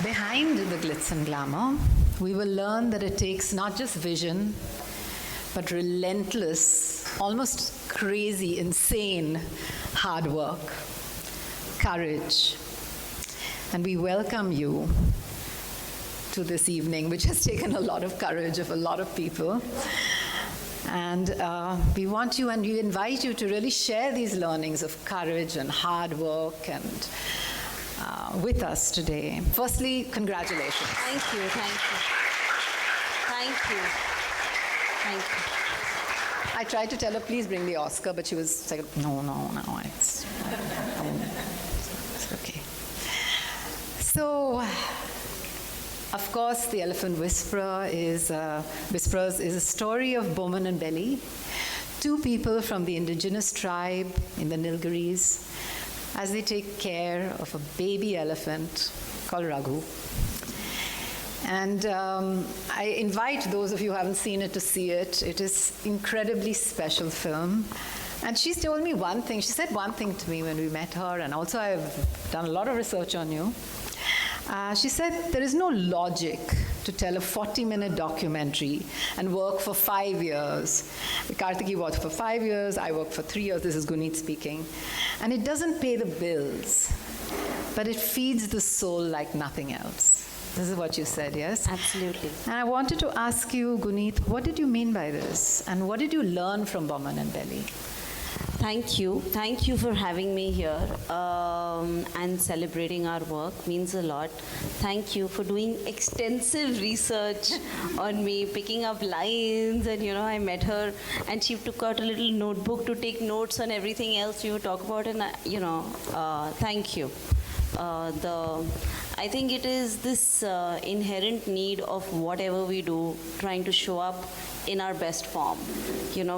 Behind the glitz and glamour, we will learn that it takes not just vision, but relentless, almost crazy, insane hard work, courage. And we welcome you to this evening, which has taken a lot of courage of a lot of people. And we want you and we invite you to really share these learnings of courage and hard work and with us today. Firstly, congratulations. Thank you, thank you. Thank you. Thank you. I tried to tell her, please bring the Oscar, but she was like, no, it's okay. So, of course, The Elephant Whisperers is a story of Bowman and Belly, two people from the indigenous tribe in the Nilgiris, as they take care of a baby elephant called Raghu. And I invite those of you who haven't seen it to see it. It is an incredibly special film. And she's told me one thing. She said one thing to me when we met her, and also I've done a lot of research on you. She said there is no logic to tell a 40-minute documentary and work for 5 years. Kartiki worked for 5 years, I worked for 3 years, this is Guneet speaking. And it doesn't pay the bills, but it feeds the soul like nothing else. This is what you said, yes? Absolutely. And I wanted to ask you, Guneet, what did you mean by this? And what did you learn from Bowman and Belly? Thank you. Thank you for having me here and celebrating our work. Means a lot. Thank you for doing extensive research on me, picking up lines, and I met her and she took out a little notebook to take notes on everything else we would talk about, and thank you. I think it is this inherent need of whatever we do, trying to show up in our best form.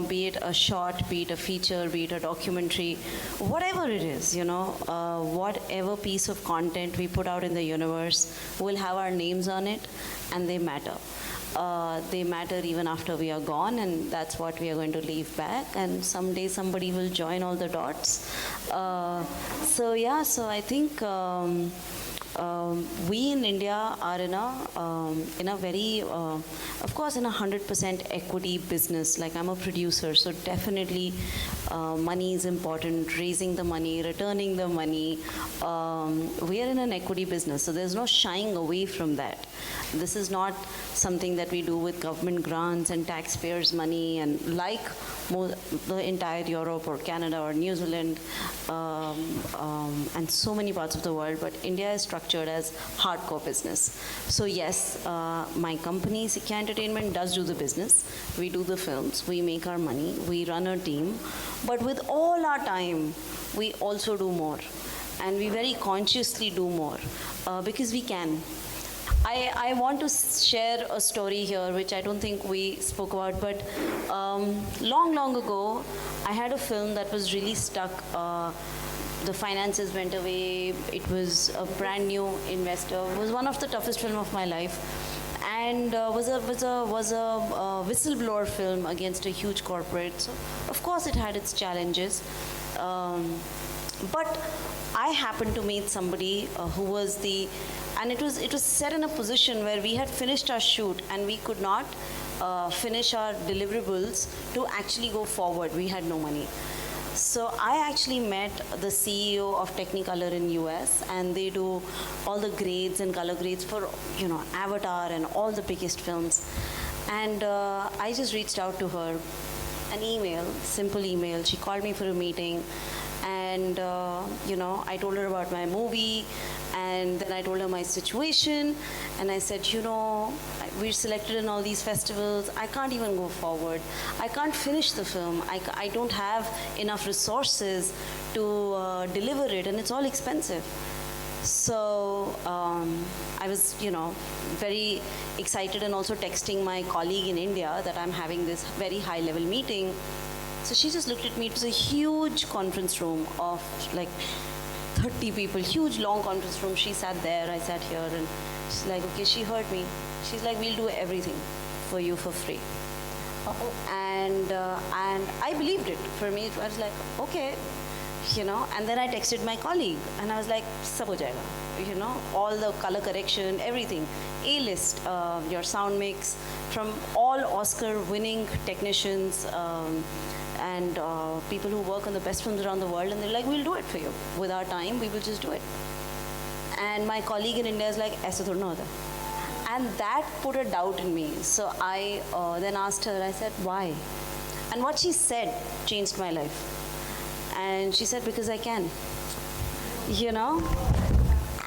Be it a short, be it a feature, be it a documentary, whatever it is, whatever piece of content we put out in the universe will have our names on it, and they matter. They matter even after we are gone, and that's what we are going to leave back, and someday somebody will join all the dots. So I think we in India are in a very, of course, in a 100% equity business. Like, I'm a producer, so definitely money is important, raising the money, returning the money. We are in an equity business, so there's no shying away from that. This is not something that we do with government grants and taxpayers' money, and like the entire Europe or Canada or New Zealand and so many parts of the world, but India is structured as hardcore business. So yes, my company, Sikya Entertainment, does do the business. We do the films, we make our money, we run our team, but with all our time, we also do more. And we very consciously do more because we can. I want to share a story here, which I don't think we spoke about, but long ago, I had a film that was really stuck. The finances went away. It was a brand new investor. It was one of the toughest films of my life, and was a whistleblower film against a huge corporate. So of course it had its challenges, but I happened to meet somebody who was and it was set in a position where we had finished our shoot and we could not finish our deliverables to actually go forward. We had no money. So I actually met the CEO of Technicolor in US, and they do all the grades and color grades for Avatar and all the biggest films. And I just reached out to her, an email, simple email. She called me for a meeting, and I told her about my movie, and then I told her my situation, and I said, we're selected in all these festivals. I can't even go forward. I can't finish the film. I don't have enough resources to deliver it, and it's all expensive. So I was, very excited, and also texting my colleague in India that I'm having this very high-level meeting. So she just looked at me. It was a huge conference room of like 30 people, huge long conference room. She sat there, I sat here, and she's like, okay, she heard me. She's like, we'll do everything for you for free. And I believed it. For me, I was like, okay, and then I texted my colleague, and I was like, sab ho jayega. you know, all the color correction, everything. A-list, your sound mix, from all Oscar-winning technicians and people who work on the best films around the world, and they're like, we'll do it for you. With our time, we will just do it. And my colleague in India is like, aise thoda na hota. And that put a doubt in me. So I then asked her, I said, why? And what she said changed my life. And she said, because I can, you know?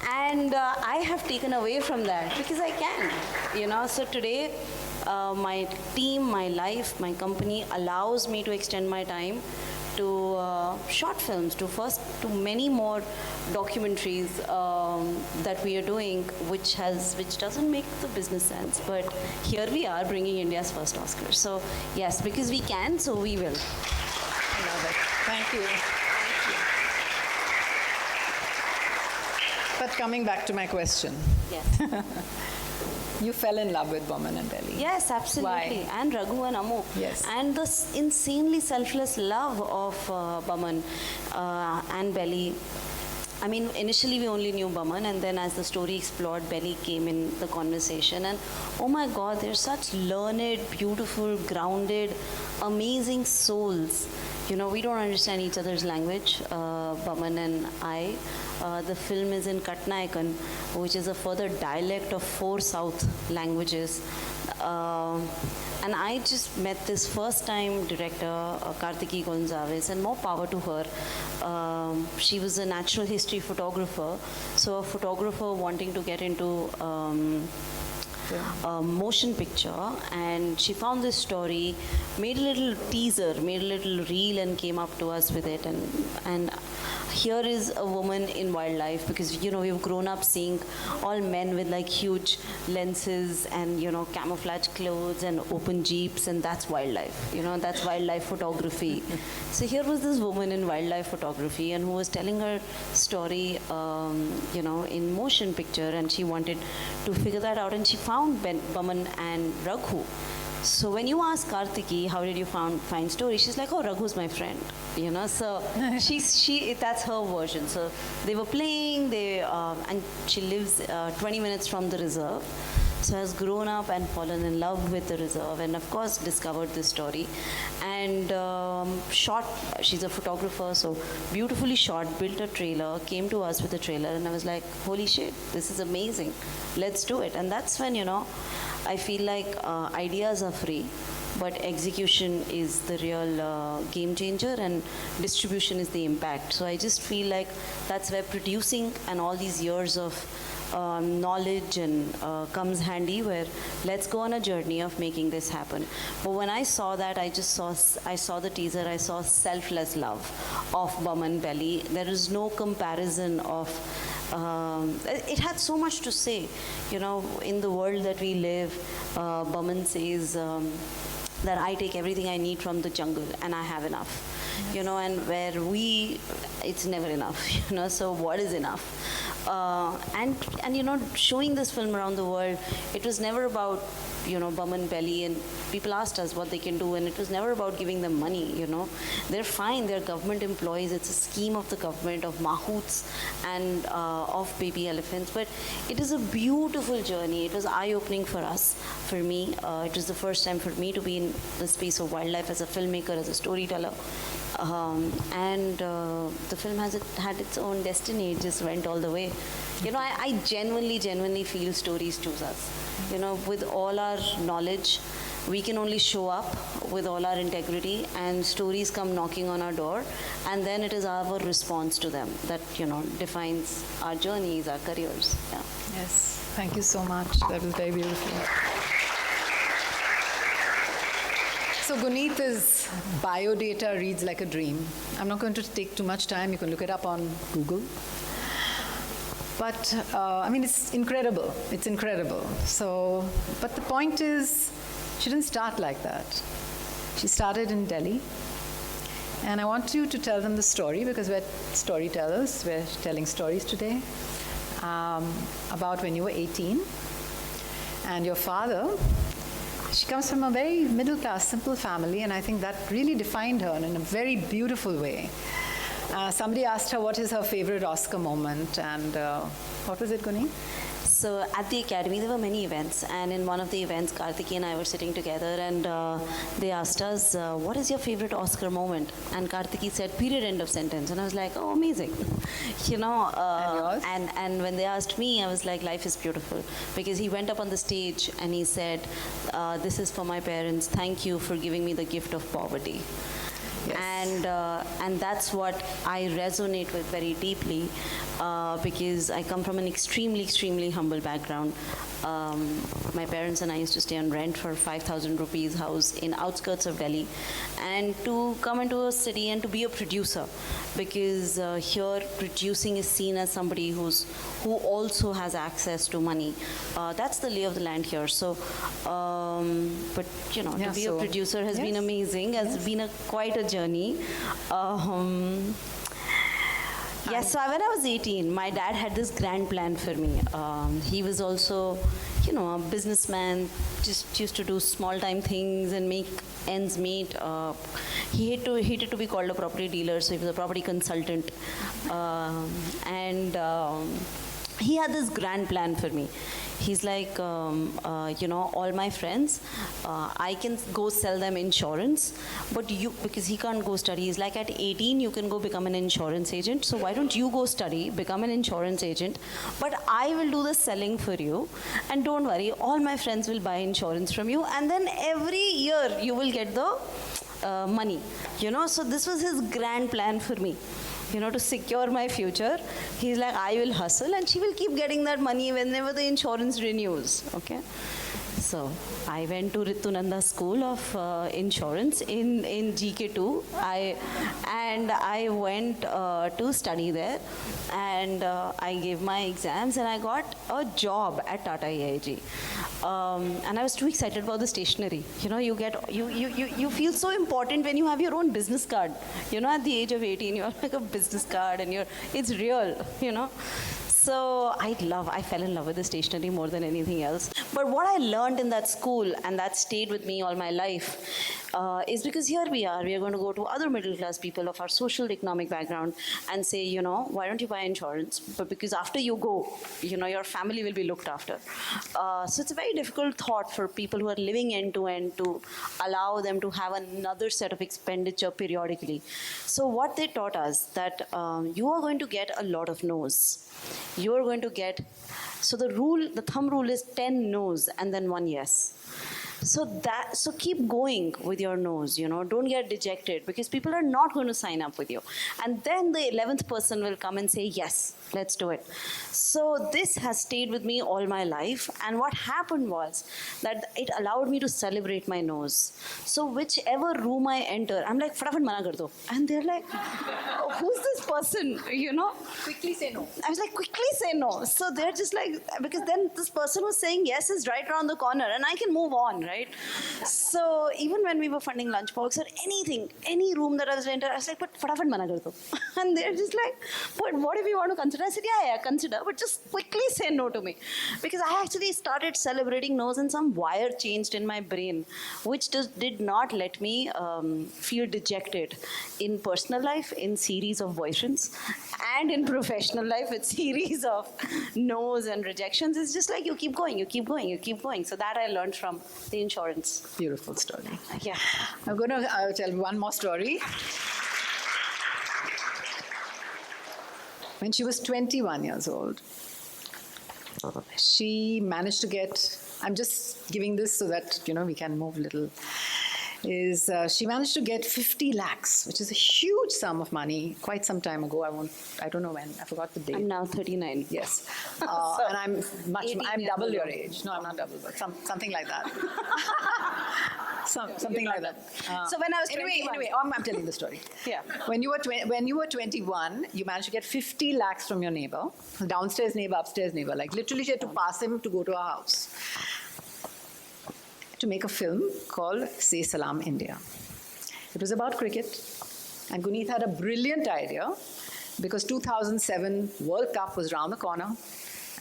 And I have taken away from that because I can, you know? So today, my team, my life, my company allows me to extend my time to short films, to many more documentaries that we are doing, which doesn't make the business sense. But here we are bringing India's first Oscar. So yes, because we can, so we will. I love it. Thank you. But coming back to my question. Yes. You fell in love with Boman and Belly. Yes, absolutely. Why? And Raghu and Amu. Yes. And the insanely selfless love of Boman and Belly. I mean, initially we only knew Boman, and then as the story explored, Belly came in the conversation. And oh my God, they're such learned, beautiful, grounded, amazing souls. You know, we don't understand each other's language, Boman and I. The film is in Katnaikan, which is a further dialect of 4 South languages. And I just met this first-time director, Kartiki Gonzalez, and more power to her. She was a natural history photographer, so a photographer wanting to get into motion picture, and she found this story, made a little teaser, made a little reel, and came up to us with it. And here is a woman in wildlife, because you know we've grown up seeing all men with like huge lenses and you know camouflage clothes and open jeeps, and that's wildlife. You know, that's wildlife photography. So here was this woman in wildlife photography, and who was telling her story, you know, in motion picture, and she wanted to figure that out, and she found Boman and Raghu. So when you ask Kartiki, how did you find story? She's like, oh, Raghu's my friend, you know. So that's her version. So they were playing, and she lives 20 minutes from the reserve. So has grown up and fallen in love with the reserve, and of course discovered this story, and shot. She's a photographer, so beautifully shot. Built a trailer, came to us with a trailer, and I was like, holy shit, this is amazing. Let's do it. And that's when, you know, I feel like ideas are free, but execution is the real game changer, and distribution is the impact. So I just feel like that's where producing and all these years of knowledge and comes handy, where let's go on a journey of making this happen. But when I saw that, I saw the teaser, I saw selfless love of Boman Belly. There is no comparison of it had so much to say, you know, in the world that we live. Boman says that I take everything I need from the jungle and I have enough. Yes. You know, and where it's never enough, you know, so what is enough? And you know, showing this film around the world, it was never about, you know, Boman Belly, and people asked us what they can do, and it was never about giving them money, you know. They're fine, they're government employees, it's a scheme of the government, of mahouts and of baby elephants, but it is a beautiful journey. It was eye-opening for us, for me. It was the first time for me to be in the space of wildlife as a filmmaker, as a storyteller. And the film had its own destiny. It just went all the way. You know, I genuinely feel stories choose us. You know, with all our knowledge, we can only show up with all our integrity, and stories come knocking on our door, and then it is our response to them that, you know, defines our journeys, our careers. Yeah. Yes, thank you so much. That was very beautiful. So Guneet's biodata reads like a dream. I'm not going to take too much time. You can look it up on Google. But, I mean, it's incredible. It's incredible. So, but the point is, she didn't start like that. She started in Delhi. And I want you to tell them the story, because we're storytellers. We're telling stories today about when you were 18. And your father, she comes from a very middle-class, simple family, and I think that really defined her in a very beautiful way. Somebody asked her what is her favorite Oscar moment, and what was it, Guneet? So at the academy, there were many events, and in one of the events, Karthiki and I were sitting together, and they asked us, "What is your favorite Oscar moment?" And Karthiki said, "Period, end of sentence." And I was like, "Oh, amazing," you know. And when they asked me, I was like, "Life is beautiful," because he went up on the stage and he said, "This is for my parents. Thank you for giving me the gift of poverty." Yes. And that's what I resonate with very deeply, because I come from an extremely humble background. My parents and I used to stay on rent for 5,000 rupees house in outskirts of Delhi, and to come into a city and to be a producer, because here producing is seen as somebody who also has access to money. That's the lay of the land here. So, but you know, to be a producer has been amazing. Has been quite a journey. Yes, so when I was 18, my dad had this grand plan for me. He was also, you know, a businessman, just used to do small-time things and make ends meet. He hated to be called a property dealer, so he was a property consultant. He had this grand plan for me. He's like, you know, all my friends, I can go sell them insurance, but you, because he can't go study, he's like, at 18, you can go become an insurance agent. So why don't you go study, become an insurance agent, but I will do the selling for you. And don't worry, all my friends will buy insurance from you. And then every year you will get the money, you know. So this was his grand plan for me, you know, to secure my future. He's like, I will hustle and she will keep getting that money whenever the insurance renews, okay? So I went to Ritunanda School of Insurance in GK2. I went to study there, and I gave my exams and I got a job at Tata AIG. And I was too excited about the stationery. You know, you feel so important when you have your own business card. You know, at the age of 18, you're like a business card and it's real, you know. So I fell in love with the stationery more than anything else. But what I learned in that school, and that stayed with me all my life, is because here we are going to go to other middle class people of our social economic background and say, you know, why don't you buy insurance? But because after you go, you know, your family will be looked after. So it's a very difficult thought for people who are living end to end to allow them to have another set of expenditure periodically. So what they taught us that you are going to get a lot of no's. You are going to get, so the thumb rule is 10 no's and then 1 yes. So keep going with your no's, you know, don't get dejected, because people are not going to sign up with you. And then the 11th person will come and say, yes, let's do it. So this has stayed with me all my life. And what happened was that it allowed me to celebrate my no's. So whichever room I enter, I'm like, "Fatafat mana kar do." And they're like, oh, who's this person, you know? Quickly say no. I was like, quickly say no. So they're just like, because then this person who's saying yes is right around the corner and I can move on, right? So even when we were funding lunchbox or anything, any room that I was enter, I was like, but fatafat mana kar do. And they're just like, but what if you want to consider? I said, yeah, consider, but just quickly say no to me. Because I actually started celebrating no's and some wire changed in my brain, which just did not let me feel dejected in personal life, in series of boyfriends, and in professional life with series of no's and rejections. It's just like you keep going, you keep going, you keep going. So that I learned from the insurance. Beautiful story. Yeah. I'm going to tell one more story. When she was 21 years old, she managed to get, I'm just giving this so that, you know, we can move a little, she managed to get 50 lakhs, which is a huge sum of money, quite some time ago. I don't know when, I forgot the date. I'm now 39. Yes. And I'm double your age. No, I'm not double, but something like that. Something like that. So when I was 21. Anyway, I'm telling the story. Yeah. When you were 21, you managed to get 50 lakhs from your neighbor, downstairs neighbor, upstairs neighbor. Like literally she had to pass him to go to her house, to make a film called Say Salam India. It was about cricket, and Guneet had a brilliant idea, because 2007 World Cup was around the corner,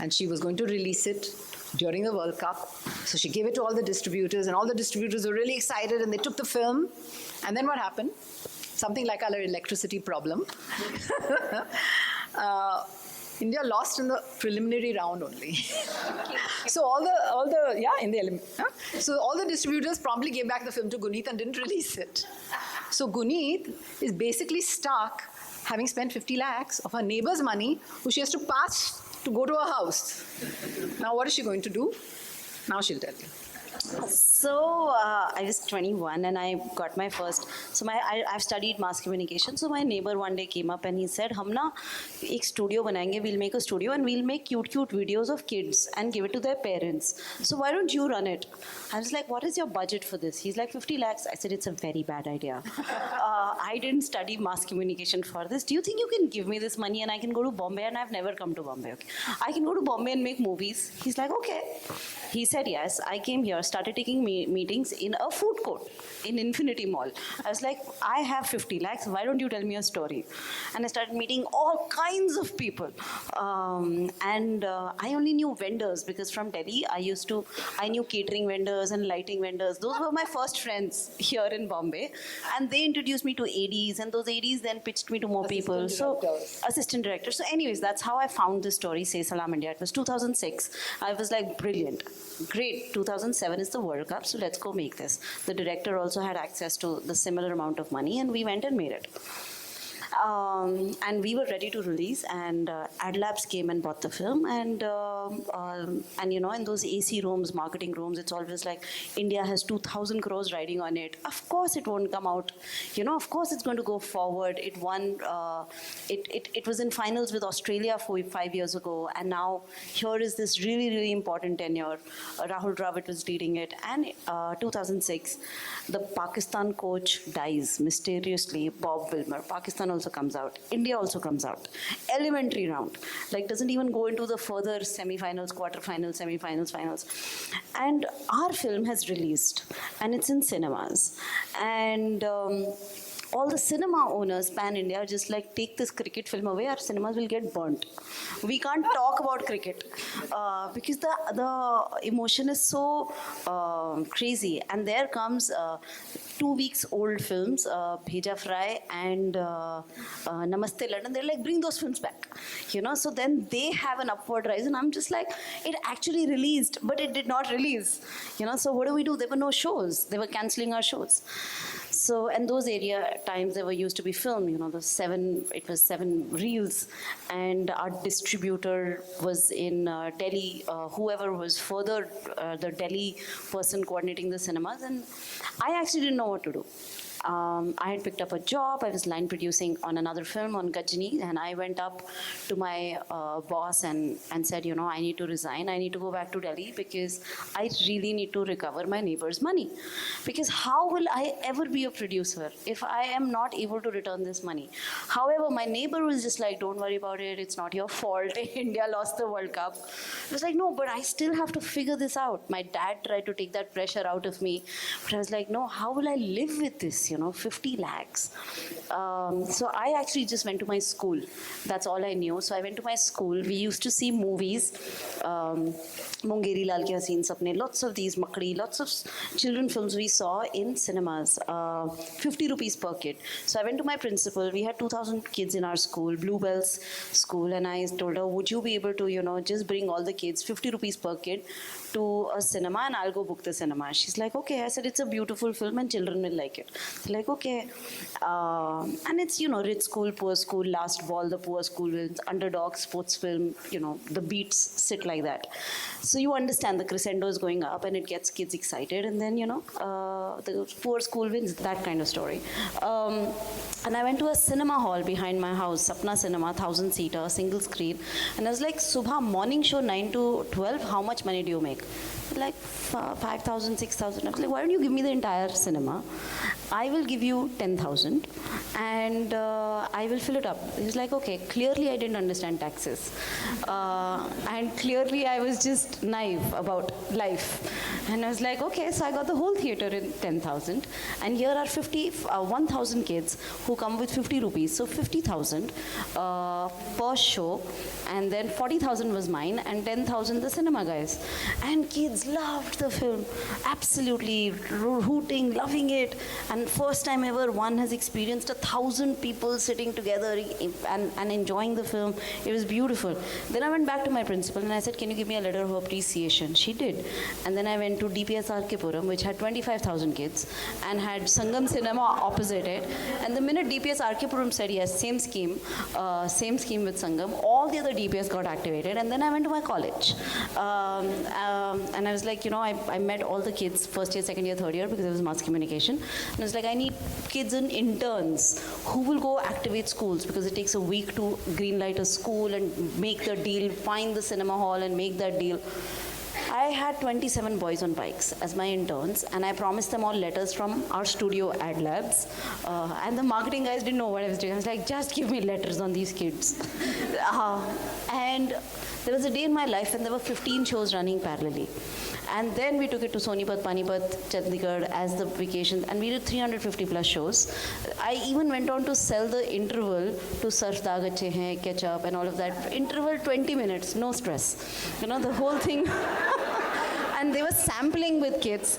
and she was going to release it during the World Cup. So she gave it to all the distributors, and all the distributors were really excited, and they took the film. And then what happened? something like our electricity problem. India lost in the preliminary round only. So so all the distributors promptly gave back the film to Guneet and didn't release it. So Guneet is basically stuck having spent 50 lakhs of her neighbor's money, who she has to pass to go to her house. Now what is she going to do? Now she'll tell you. So I was 21 and I got my first. So I've studied mass communication. So my neighbor one day came up and he said, "हम ना एक studio बनाएंगे. We'll make a studio and we'll make cute videos of kids and give it to their parents. So why don't you run it?" I was like, "What is your budget for this?" He's like, 50 lakhs. I said, "It's a very bad idea. I didn't study mass communication for this. Do you think you can give me this money and I can go to Bombay?" And I've never come to Bombay. Okay, I can go to Bombay and make movies. He's like, "Okay." He said yes. I came here, started taking meetings in a food court in Infinity Mall. I was like, "I have 50 lakhs. Why don't you tell me a story?" And I started meeting all kinds of people. I only knew vendors because from Delhi, I knew catering vendors and lighting vendors. Those were my first friends here in Bombay. And they introduced me to ADs, and those ADs then pitched me to more people. Assistant director. So anyways, that's how I found this story, Say Salam India. It was 2006. I was like, brilliant. Great, 2007 is the World Cup, so let's go make this. The director also had access to the similar amount of money, and we went and made it. And we were ready to release, and AdLabs came and bought the film, and you know, in those AC rooms, marketing rooms, it's always like, India has 2,000 crores riding on it. Of course it won't come out, you know, of course it's going to go forward. It won, it was in finals with Australia 5 years ago, and now here is this really important tenure. Rahul Dravid was leading it, and 2006, the Pakistan coach dies mysteriously, Bob Wilmer. Pakistan also comes out. India also comes out. Elementary round. Like, doesn't even go into the further semi-finals, quarter-finals, semi-finals, finals. And our film has released, and it's in cinemas. And all the cinema owners, pan-India, are just like, take this cricket film away, our cinemas will get burnt. We can't talk about cricket because the emotion is so crazy. And there comes 2 weeks old films, Bheja Fry and Namaste London. They're like, bring those films back, you know. So then they have an upward rise, and I'm just like, it actually released, but it did not release, you know. So what do? There were no shows. They were canceling our shows. So, and those times they were used to be filmed, you know, it was 7 reels, and our distributor was in Delhi, whoever was further, the Delhi person coordinating the cinemas, and I actually didn't know what to do. I had picked up a job. I was line producing on another film on Gajni, and I went up to my boss and said, you know, I need to resign. I need to go back to Delhi because I really need to recover my neighbor's money. Because how will I ever be a producer if I am not able to return this money? However, my neighbor was just like, don't worry about it. It's not your fault. India lost the World Cup. I was like, no, but I still have to figure this out. My dad tried to take that pressure out of me. But I was like, no, how will I live with this? You know, 50 lakhs. So I actually just went to my school. That's all I knew. So I went to my school. We used to see movies. Mungeri Lal Ki Haseen Sapne, lots of these, Makdi, lots of children films we saw in cinemas. 50 rupees per kid. So I went to my principal. We had 2,000 kids in our school, Bluebells school, and I told her, would you be able to, you know, just bring all the kids, 50 rupees per kid, to a cinema, and I'll go book the cinema. She's like, okay. I said, it's a beautiful film and children will like it. They're like, okay. And it's, you know, rich school, poor school, last ball, the poor school wins, underdog, sports film, you know, the beats sit like that. So you understand the crescendo is going up and it gets kids excited, and then, you know, the poor school wins, that kind of story. And I went to a cinema hall behind my house, Sapna Cinema, 1,000-seater, single screen. And I was like, Subha, morning show 9 to 12, how much money do you make? Like 5,000, 6,000. I was like, why don't you give me the entire cinema? I will give you 10,000 and I will fill it up. He was like, okay. Clearly I didn't understand taxes. And clearly I was just naive about life. And I was like, okay, so I got the whole theater in 10,000. And here are 1,000 kids who come with 50 rupees. So 50,000 per show. And then 40,000 was mine and 10,000 the cinema guys. And kids loved the film. Absolutely hooting, loving it. And And first time ever, one has experienced 1,000 people sitting together and enjoying the film. It was beautiful. Then I went back to my principal and I said, can you give me a letter of appreciation? She did. And then I went to DPS Arkepuram, which had 25,000 kids and had Sangam Cinema opposite it. And the minute DPS Arkepuram said yes, same scheme with Sangam, all the other DPS got activated. And then I went to my college. And I was like, I met all the kids first year, second year, third year, because it was mass communication. And I was like, I need kids and interns who will go activate schools, because it takes a week to greenlight a school and make the deal, find the cinema hall and make that deal. I had 27 boys on bikes as my interns, and I promised them all letters from our studio ad labs. And the marketing guys didn't know what I was doing. I was like, just give me letters on these kids. And there was a day in my life when there were 15 shows running parallelly. And then we took it to Sonipat, Panipat, Chandigarh as the vacations, and we did 350 plus shows. I even went on to sell the interval to Surf Daag Achhe Hain, Ketchup and all of that. Interval 20 minutes, no stress. The whole thing. And they were sampling with kids.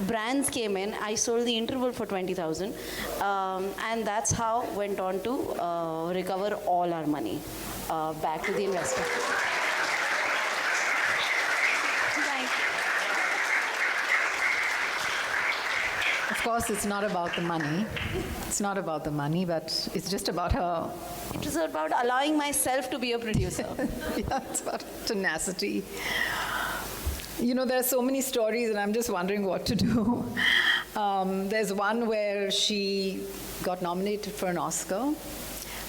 Brands came in. I sold the interval for 20,000. And that's how went on to recover all our money back to the investor. Of course, it's not about the money. It's not about the money, but it's just about her. It was about allowing myself to be a producer. Yeah, it's about tenacity. There are so many stories, and I'm just wondering what to do. There's one where she got nominated for an Oscar.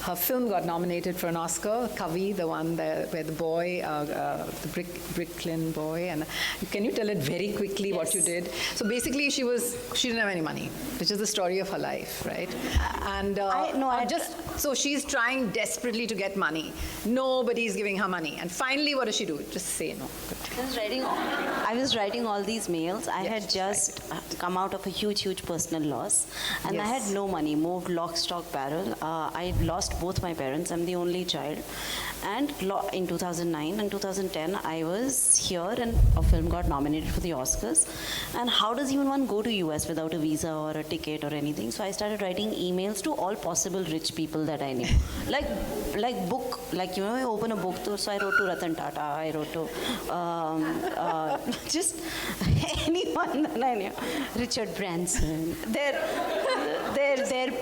Her film got nominated for an Oscar, Kavi, the one where the boy, the Bricklin boy, and can you tell it very quickly what you did? So basically, she didn't have any money, which is the story of her life, right? And so she's trying desperately to get money. Nobody's giving her money, and finally, what does she do? Just say no. I was writing all these mails. I had just come out of a huge personal loss, and I had no money. Moved lock, stock, barrel. I lost both my parents. I'm the only child. And in 2009 and 2010, I was here and a film got nominated for the Oscars. And how does even one go to US without a visa or a ticket or anything? So I started writing emails to all possible rich people that I knew. Like you open a bookstore. So I wrote to Ratan Tata, I wrote to just anyone that I knew. Richard Branson, their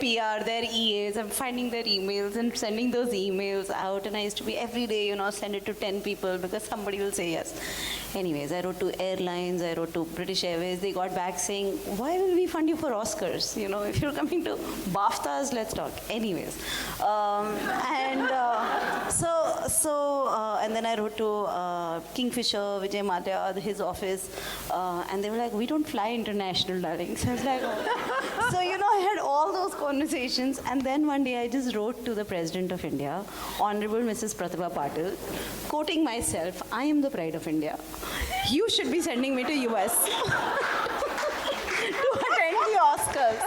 PR, their EAs. I'm finding their emails and sending those emails out. And I used to be every day, send it to 10 people because somebody will say yes. Anyways, I wrote to airlines, I wrote to British Airways. They got back saying, why will we fund you for Oscars? If you're coming to BAFTAs, let's talk. Anyways. And then I wrote to Kingfisher, Vijay Madhya, his office. And they were like, we don't fly international, darling. So I was like, oh. So, I had all those conversations. And then one day I just wrote to the President of India, Honorable Mrs. Pratibha Patil, quoting myself, I am the pride of India. You should be sending me to US to attend the Oscars.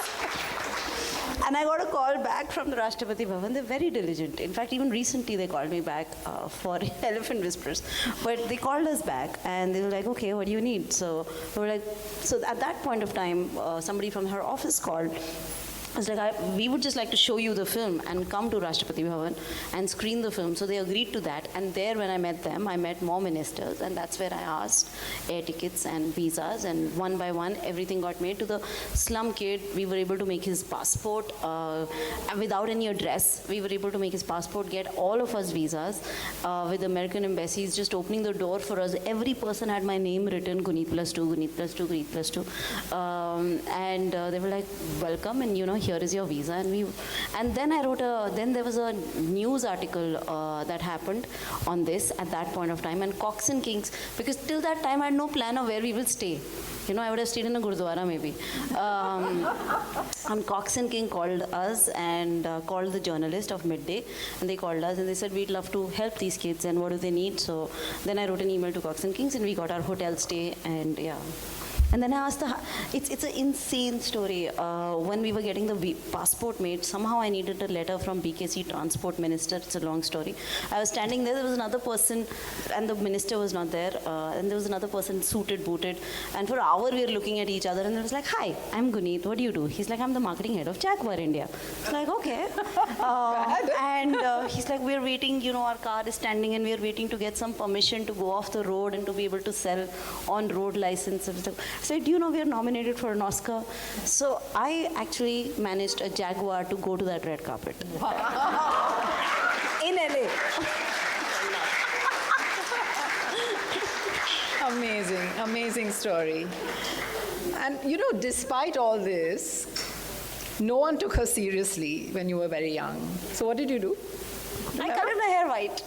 And I got a call back from the Rashtrapati Bhavan. They're very diligent. In fact, even recently they called me back for Elephant Whispers. But they called us back and they were like, okay, what do you need? So we were like, so at that point of time, somebody from her office called. I was like, we would just like to show you the film and come to Rashtrapati Bhavan and screen the film. So they agreed to that. And there, when I met them, I met more ministers. And that's where I asked air tickets and visas. And one by one, everything got made. To the slum kid, we were able to make his passport without any address. We were able to make his passport, get all of us visas with American embassies just opening the door for us. Every person had my name written, Guneet +2, Guneet +2, Guneet +2. And they were like, welcome. And, here is your visa. And then I wrote then there was a news article that happened on this at that point of time. And Cox and Kings, because till that time I had no plan of where we will stay. I would have stayed in a Gurdwara maybe. And Cox and King called us and called the journalist of Midday. And they called us and they said, we'd love to help these kids and what do they need? So then I wrote an email to Cox and Kings and we got our hotel stay and yeah. And then I asked it's an insane story. When we were getting the passport made, somehow I needed a letter from BKC Transport Minister. It's a long story. I was standing there was another person, and the minister was not there, and there was another person suited, booted, and for an hour we were looking at each other, and it was like, hi, I'm Guneet, what do you do? He's like, I'm the marketing head of Jaguar India. It's like, okay. And he's like, we're waiting, our car is standing and we're waiting to get some permission to go off the road and to be able to sell on road license. I said, do you know we are nominated for an Oscar? So I actually managed a Jaguar to go to that red carpet. In LA. Amazing, amazing story. And despite all this, no one took her seriously when you were very young. So what did you do? I colored my hair white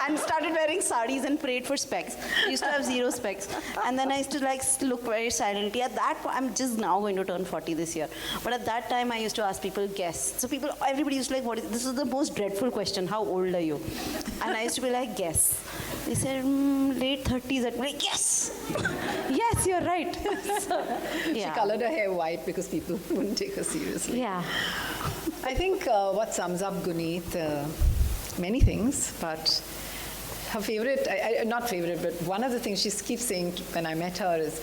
and started wearing saris and prayed for specs. I used to have 0 specs. And then I used to look very silently. At that point, I'm just now going to turn 40 this year. But at that time, I used to ask people, guess. So everybody used to like, this is the most dreadful question, how old are you? And I used to be like, guess. They said, late 30s. I'd be like, yes! Yes, you're right. So, yeah. She colored her hair white because people wouldn't take her seriously. Yeah. I think what sums up Guneet, many things, but her favorite, not favorite, but one of the things she keeps saying when I met her is,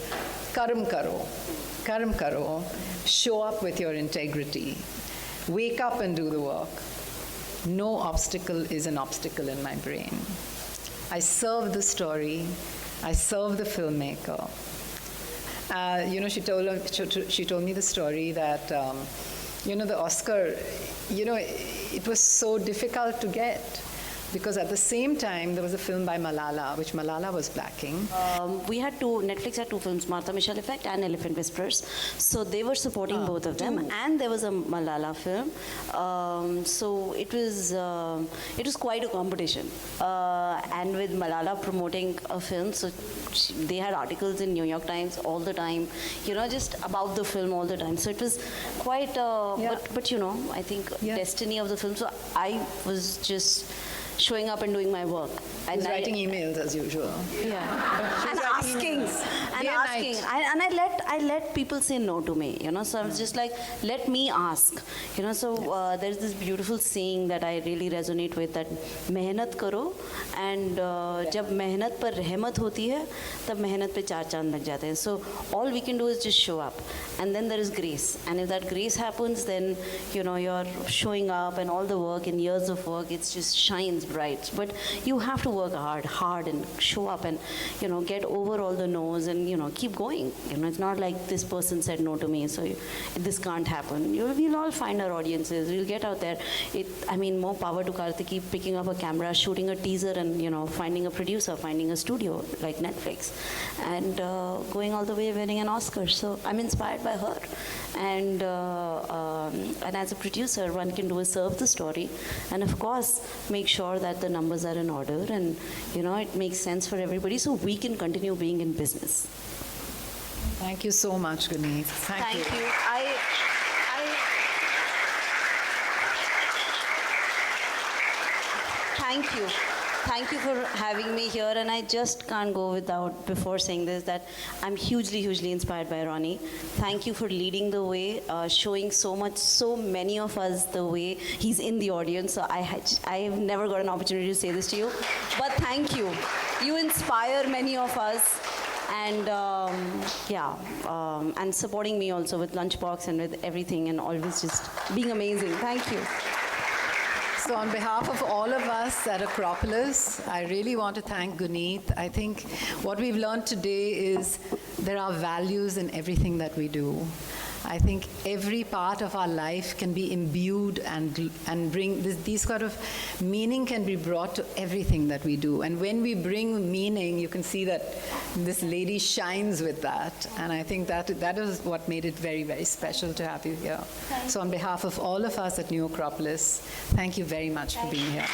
Karam karo, show up with your integrity, wake up and do the work. No obstacle is an obstacle in my brain. I serve the story, I serve the filmmaker. She told me the story that the Oscar, it was so difficult to get because at the same time there was a film by Malala, which Malala was backing. Netflix had 2 films, Martha Mitchell Effect and Elephant Whisperers. So they were supporting both of them, and there was a Malala film. So it was quite a competition. And with Malala promoting a film, so they had articles in New York Times all the time, just about the film all the time. So it was quite, but I think destiny of the film. So I was just showing up and doing my work. And writing emails as usual. Yeah. And asking. And I let people say no to me, So I was just like, let me ask. So there's this beautiful saying that I really resonate with, that mehnat karo, and jab mehnat par रहमत होती है, तब मेहनत पे 4 चांद लग जाते हैं. So all we can do is just show up. And then there is grace. And if that grace happens, then, you're showing up and all the work and years of work, it just shines bright. But you have to work hard and show up and, get over all the no's and, keep going. It's not like this person said no to me, so this can't happen. We'll all find our audiences. We'll get out there. More power to Karthiki picking up a camera, shooting a teaser and, finding a producer, finding a studio like Netflix and going all the way winning an Oscar. So I'm inspired by her. And as a producer, one can do is serve the story and, of course, make sure that the numbers are in order and, it makes sense for everybody so we can continue being in business. Thank you so much, Guneet. Thank you. Thank you. Thank you for having me here, and I just can't go before saying this, that I'm hugely, hugely inspired by Ronnie. Thank you for leading the way, showing so many of us the way. He's in the audience, so I have never got an opportunity to say this to you, but thank you. You inspire many of us, and and supporting me also with Lunchbox and with everything, and always just being amazing. Thank you. So on behalf of all of us at Acropolis, I really want to thank Guneet. I think what we've learned today is there are values in everything that we do. I think every part of our life can be imbued and bring these sort of meaning can be brought to everything that we do. And when we bring meaning, you can see that this lady shines with that. And I think that is what made it very, very special to have you here. So on behalf of all of us at New Acropolis, thank you very much for being here.